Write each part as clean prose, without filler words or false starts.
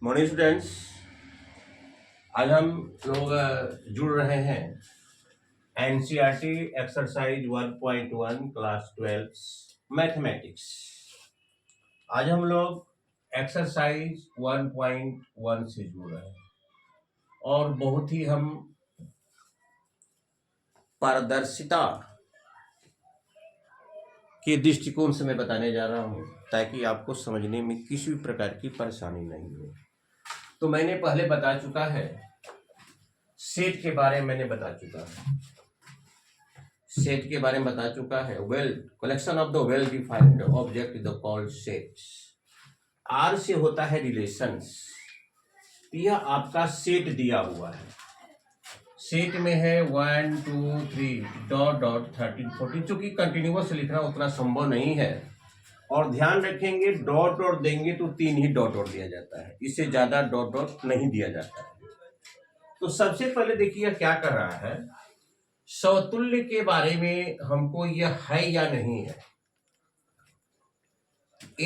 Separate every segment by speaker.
Speaker 1: Morning students, आज हम लोग जुड़ रहे हैं एनसीईआरटी एक्सरसाइज 1.1 क्लास 12 मैथमेटिक्स। आज हम लोग एक्सरसाइज 1.1 से जुड़ रहे हैं और बहुत ही हम पारदर्शिता के दृष्टिकोण से मैं बताने जा रहा हूं ताकि आपको समझने में किसी भी प्रकार की परेशानी नहीं हो। तो मैंने पहले बता चुका है, सेट के बारे में मैंने बता चुका है, सेट के बारे में बता चुका है। Well collection of the well defined object the called sets. R से होता है रिलेशंस। यह आपका सेट दिया हुआ है, सेट में है 1 2 3 डॉट डॉट 13 14। चूंकि कंटिन्यूअस लिखना उतना संभव नहीं है और ध्यान रखेंगे डॉट डॉट देंगे तो 3 ही डॉट डॉट दिया जाता है, इससे ज्यादा डॉट डॉट नहीं दिया जाता है। तो सबसे पहले देखिए क्या कर रहा है, समतुल्य के बारे में हमको यह है या नहीं है।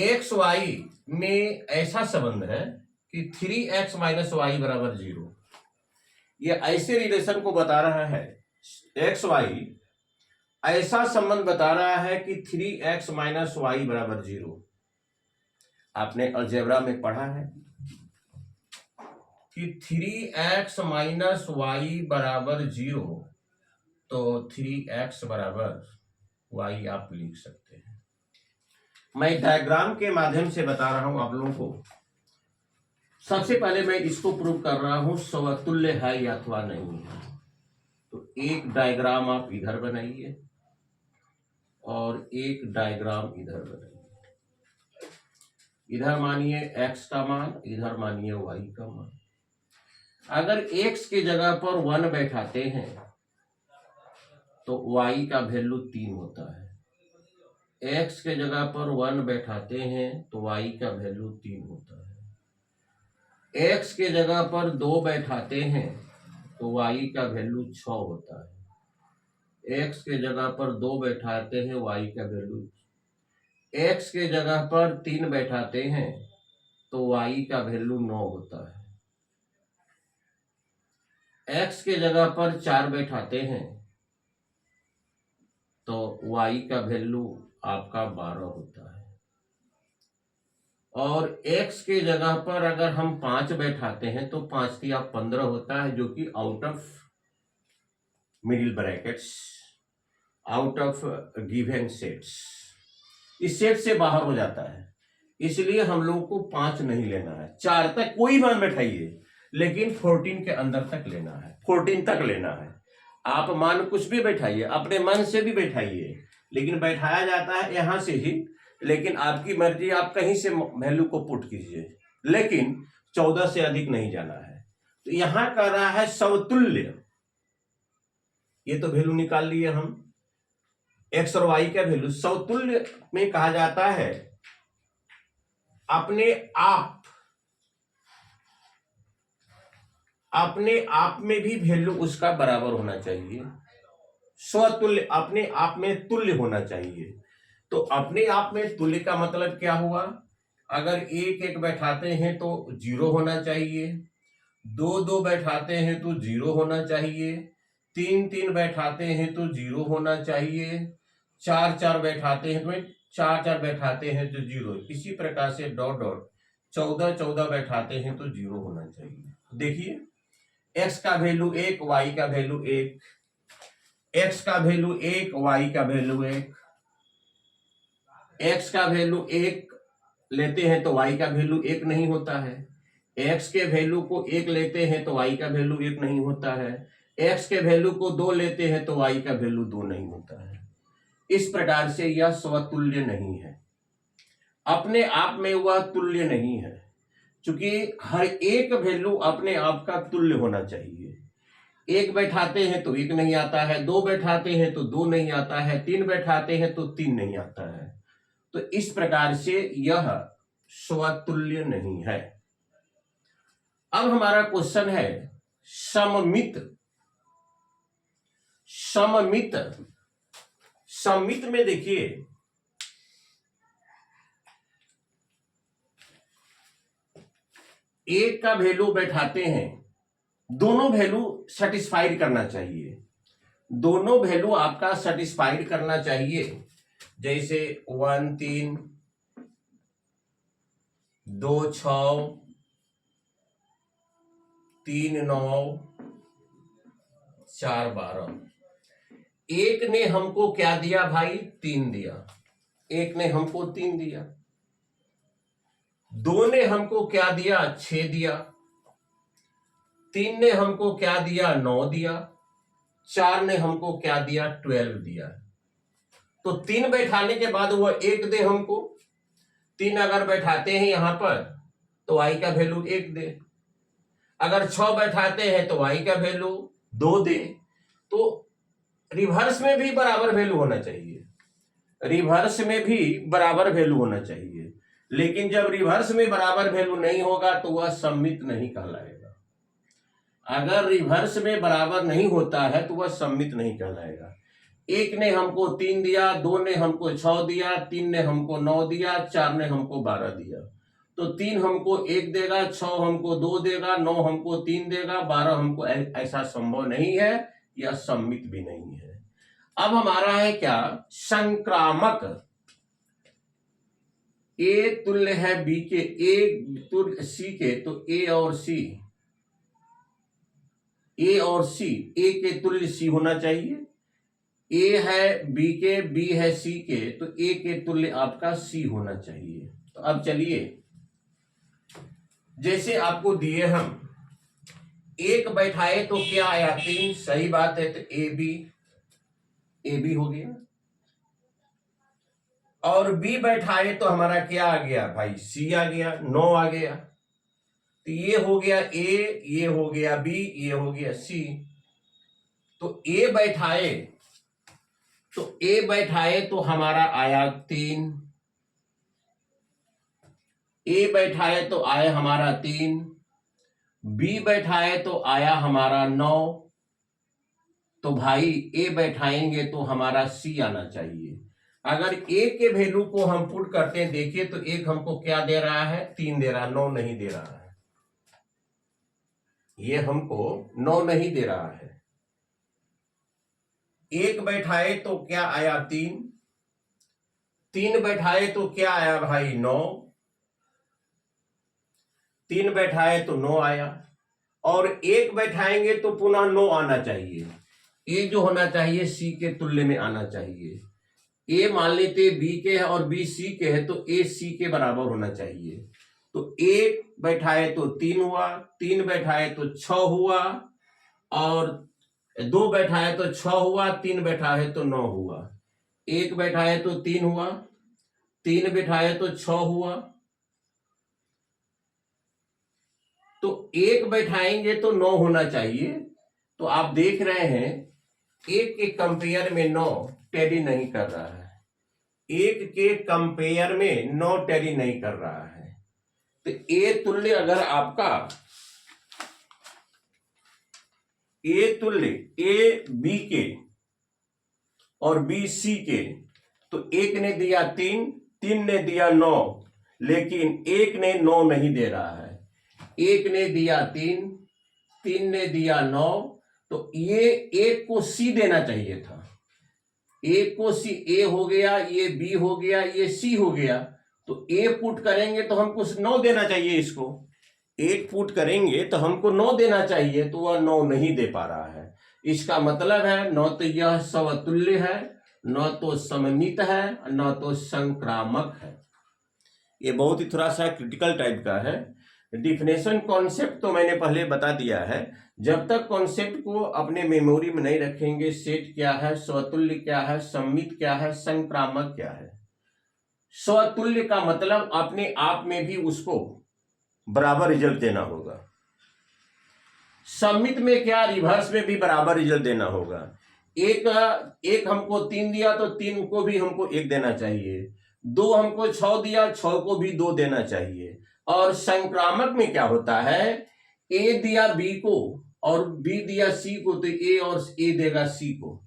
Speaker 1: एक्स वाई में ऐसा संबंध है कि 3x माइनस वाई बराबर 0। यह ऐसे रिलेशन को बता रहा है, एक्स वाई ऐसा संबंध बता रहा है कि 3x माइनस वाई बराबर 0। आपने अलजेब्रा में पढ़ा है कि 3x माइनस वाई बराबर 0, तो 3x बराबर y आप लिख सकते हैं। मैं डायग्राम के माध्यम से बता रहा हूं आप लोगों को। सबसे पहले मैं इसको प्रूव कर रहा हूं समतुल्य है या अथवा नहीं है। तो एक डायग्राम आप इधर बनाइए और एक डायग्राम इधर बनाइए। इधर मानिए x का मान, इधर मानिए y का मान। अगर x की जगह पर 1 बैठाते हैं तो y का वैल्यू 3 होता है। x के जगह पर 1 बैठाते हैं तो y का वैल्यू 3 होता है। x के जगह पर 2 बैठाते हैं तो y का वैल्यू 6 होता है। x के जगह पर 2 बैठाते हैं y का वैल्यू, x के जगह पर 3 बैठाते हैं तो y का वैल्यू 9 होता है। x के जगह पर 4 बैठाते हैं तो y का वैल्यू आपका 12 होता है। और x के जगह पर अगर हम 5 बैठाते हैं तो 5 3 15 होता है, जो कि out of middle brackets, out of given sets, इस सेट से बाहर हो जाता है। इसलिए हम लोग को 5 नहीं लेना है, 4 तक कोई मान बैठाइए, लेकिन 14 के अंदर तक लेना है, 14 तक लेना है। आप मान कुछ भी बैठाइए, अपने मन से भी बैठाइए, लेकिन बैठाया जाता है यहां से ही, लेकिन आपकी मर्जी, आप कहीं से वैल्यू को पुट कीजिए, लेकिन 14 से अधिक नहीं जाना है। तो यहां कर रहा है समतुल्य। ये तो वैल्यू निकाल लिए हम, एक्स और वाई का वैल्यू। समतुल्य में कहा जाता है अपने आप में भी वैल्यू उसका बराबर होना चाहिए। स्वतुल्य, अपने आप में तुल्य होना चाहिए। तो अपने आप में तुल्य का मतलब क्या हुआ, अगर 1 1 बैठाते हैं तो 0 होना चाहिए, 2 2 बैठाते हैं तो 0 होना चाहिए, 3 3 बैठाते हैं तो 0 होना चाहिए, 4 4 बैठाते हैं तो 4 4 बैठाते हैं तो 0। इसी प्रकार से डॉट डॉट 14 14 बैठाते हैं तो 0 होना चाहिए। देखिए x का वैल्यू 1, y का वैल्यू 1, x का वैल्यू 1, y का वैल्यू 1, x का वैल्यू 1 लेते हैं तो y का वैल्यू 1 नहीं होता है, x के वैल्यू को 1 लेते हैं तो y का वैल्यू 1 नहीं होता है, x के वैल्यू को 2 लेते हैं तो y का वैल्यू 2 नहीं होता है। इस प्रकार से यह स्वतुल्य नहीं है, अपने आप में वह तुल्य नहीं है, क्योंकि हर एक वैल्यू अपने आप का तुल्य होना चाहिए। 1 बैठाते हैं तो 1 नहीं आता है, 2 बैठाते हैं तो 2 नहीं आता है, 3 बैठाते हैं तो 3 नहीं आता है। तो इस प्रकार से यह स्वतुल्य नहीं है। अब हमारा क्वेश्चन है सममित। सममित, सममित में देखिए एक का वैल्यू बैठाते हैं, दोनों वैल्यू सेटिस्फाइड करना चाहिए, दोनों वैल्यू आपका सेटिस्फाइड करना चाहिए। जैसे 1 3 2 6 3 9 4 12। एक ने हमको क्या दिया भाई? 3 दिया। एक ने हमको 3 दिया। दो ने हमको क्या दिया? 6 दिया। 3 ने हमको क्या दिया? 9 दिया। 4 ने हमको क्या दिया? 12 दिया। तो 3 बैठाने के बाद वह 1 दे हमको। 3 अगर बैठाते हैं यहां पर तो y का वैल्यू 1 दे। अगर 6 बैठाते हैं तो y का वैल्यू 2 दे। तो रिवर्स में भी बराबर वैल्यू होना चाहिए, रिवर्स में भी बराबर वैल्यू होना चाहिए। लेकिन जब रिवर्स में बराबर वैल्यू नहीं होगा तो वह सम्मित नहीं कहलाएगा। अगर रिवर्स में बराबर नहीं होता है तो वह सम्मित नहीं कहलाएगा। एक ने हमको 3 दिया, 2 ने हमको 6 दिया, 3 ने हमको 9 दिया, 4 ने हमको 12 दिया। तो 3 हमको 1 देगा, 6 हमको 2 देगा, 9 हमको 3 देगा, 12 हमको, ऐसा संभव नहीं है, यह सम्मित भी नहीं है। अब हमारा है क्या? संक्रामक। ए तुल्य है बी के, ए तुल्य सी के, तो ए और सी, ए और सी, ए के तुल्य सी होना चाहिए। ए है बी के, बी है सी के, तो ए के तुल्य आपका सी होना चाहिए। तो अब चलिए, जैसे आपको दिए हम, एक बैठाए तो क्या आया? 3, सही बात है। तो ए बी हो गया। और बी बैठाए तो हमारा क्या आ गया भाई? सी आ गया, 9 आ गया। तो ये हो गया ए, ये हो गया बी, ये हो गया सी। तो ए बैठाए तो हमारा आया 3। ए बैठाए तो आया हमारा 3। बी बैठाए तो आया हमारा 9। तो भाई ए बैठाएंगे तो हमारा सी आना चाहिए। अगर ए के वैल्यू को हम पुट करते हैं, देखिए तो एक हमको क्या दे रहा है? 3 दे रहा है, 9 नहीं दे रहा है। ये हमको 9 नहीं दे रहा है। एक बैठाए तो क्या आया? 3। 3 बैठाए तो क्या आया भाई? 9। 3 बैठाए तो 9 आया। और एक बैठाएंगे तो पुनः 9 आना चाहिए। ए जो होना चाहिए सी के तुल्य में आना चाहिए। ए मान लेते बी के है और बी सी के है, तो ए सी के बराबर होना चाहिए। तो एक बैठाए तो 3 हुआ, 3 बैठाए तो 6 हुआ, और 2 बैठाए तो 6 हुआ, 3 बैठाए तो 9 हुआ। एक बैठाए तो 3 हुआ, 3 बैठाए तो 6 हुआ। तो एक बैठाएंगे तो 9 होना चाहिए। तो आप देख रहे हैं एक के कंपेयर में 9 टैली नहीं कर रहा है, एक के कंपेयर में 9 टैली नहीं कर रहा है। तो ए तुल्य अगर आपका ए तुल्य ए बी के और बी सी के, तो एक ने दिया 3, 3 ने दिया 9, लेकिन एक ने 9 नहीं दे रहा है। एक ने दिया 3, 3 ने दिया 9, तो ये एक को सी देना चाहिए था। एक को सी, ए हो गया, ये बी हो गया, ये सी हो गया। तो ए पुट करेंगे तो हमको 9 देना चाहिए। इसको एक पुट करेंगे तो हमको 9 देना चाहिए, तो वह 9 नहीं दे पा रहा है। इसका मतलब है न तो यह समतुल्य है, न तो सममित है, न तो संक्रामक है। ये बहुत ही थोड़ा सा क्रिटिकल टाइप का है। डिफिनेशन कॉन्सेप्ट तो मैंने पहले बता दिया है। जब तक कॉन्सेप्ट को अपने मेमोरी में नहीं रखेंगे, सेट क्या है, स्वतुल्य क्या है, सम्मित क्या है, संक्रामक क्या है। स्वतुल्य का मतलब अपने आप में भी उसको बराबर रिजल्ट देना होगा। सम्मित में क्या? रिवर्स में भी बराबर रिजल्ट देना होगा। एक हमको 3 दिया तो 3 को भी हमको 1 देना चाहिए। 2 हमको 6 दिया, 6 को भी 2 देना चाहिए। और संक्रामक में क्या होता है? ए दिया बी को और बी दिया सी को, तो ए और ए देगा सी को।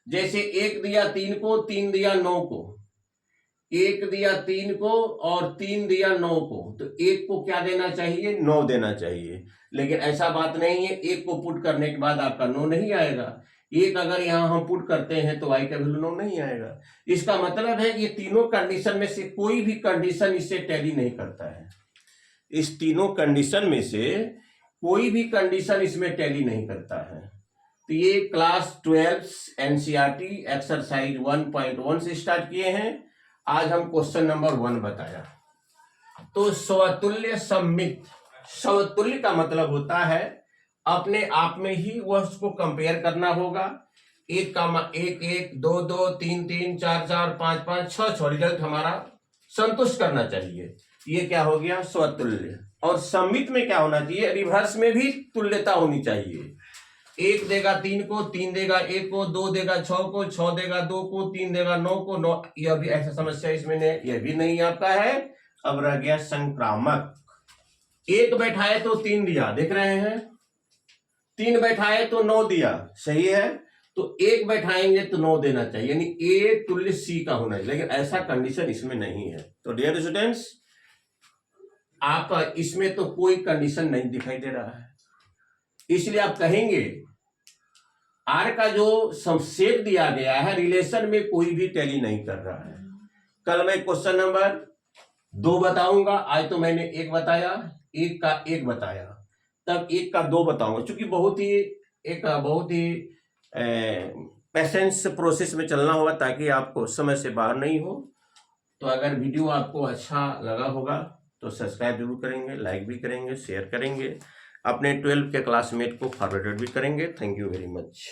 Speaker 1: जैसे 1 दिया 3 को, 3 दिया 9 को। 1 दिया 3 को और 3 दिया 9 को, तो 1 को क्या देना चाहिए, 9 देना चाहिए। लेकिन ऐसा बात नहीं है, 1 को पुट करने के बाद आपका 9 नहीं आएगा। 1 अगर यहाँ हम पुट करते हैं तो y का वैल्यू 9 नहीं आएगा। इसका मतलब है ये तीनों कंडीशन में से कोई भी कंडीशन इससे टैली नहीं करता है। इस तीनों कंडीशन में से कोई भी कंडीशन इसमें टैली नहीं करता है। तो ये क्लास 12 एनसीईआरटी एक्सरसाइज 1.1 से स्टार्ट किए हैं। आज हम क्वेश्चन नंबर 1 बताया। तो स्वतुल्य सम्मित, स्वतुल्य का मतलब होता है अपने आप में ही वह उसको कंपेयर करना होगा। 1 का 1 1, 2 2, 3 3, 4 4, 5 5, 6 6 रिजल्ट हमारा संतुष्ट करना चाहिए। ये क्या हो गया, स्वतुल्य। और सम्मित में क्या होना चाहिए, रिवर्स में भी तुल्यता होनी चाहिए। 1 देगा 3 को, 3 देगा 1 को, 2 देगा 6 को, 6 देगा 2 को, 3 देगा 9 को, 9। यह भी ऐसा समस्या इसमें नहीं, यह भी नहीं आता है। अब रह गया संक्रामक। 1 बैठाए तो 3 दिया, देख रहे हैं, 3 बैठाए तो 9 दिया, सही है। तो 1 बैठाएंगे तो 9 देना चाहिए, यानी ए तुल्य सी का होना चाहिए। लेकिन ऐसा कंडीशन इसमें नहीं है। तो डियर स्टूडेंट्स, आप इसमें तो कोई कंडीशन नहीं दिखाई दे रहा है, इसलिए आप कहेंगे आर का जो सेट दिया गया है रिलेशन में कोई भी टैली नहीं कर रहा है। कल मैं क्वेश्चन नंबर 2 बताऊंगा, आज तो मैंने 1 बताया, 1 का 1 बताया, तब 1 का 2 बताऊंगा। क्योंकि बहुत ही पेशेंस प्रोसेस में चलना होगा ताकि आपको समय से बाहर नहीं हो। तो अगर वीडियो आपको अच्छा लगा होगा तो सब्सक्राइब जरूर करेंगे, लाइक भी करेंगे, शेयर करेंगे, अपने 12 के क्लासमेट को फॉरवर्ड भी करेंगे। Thank you very much.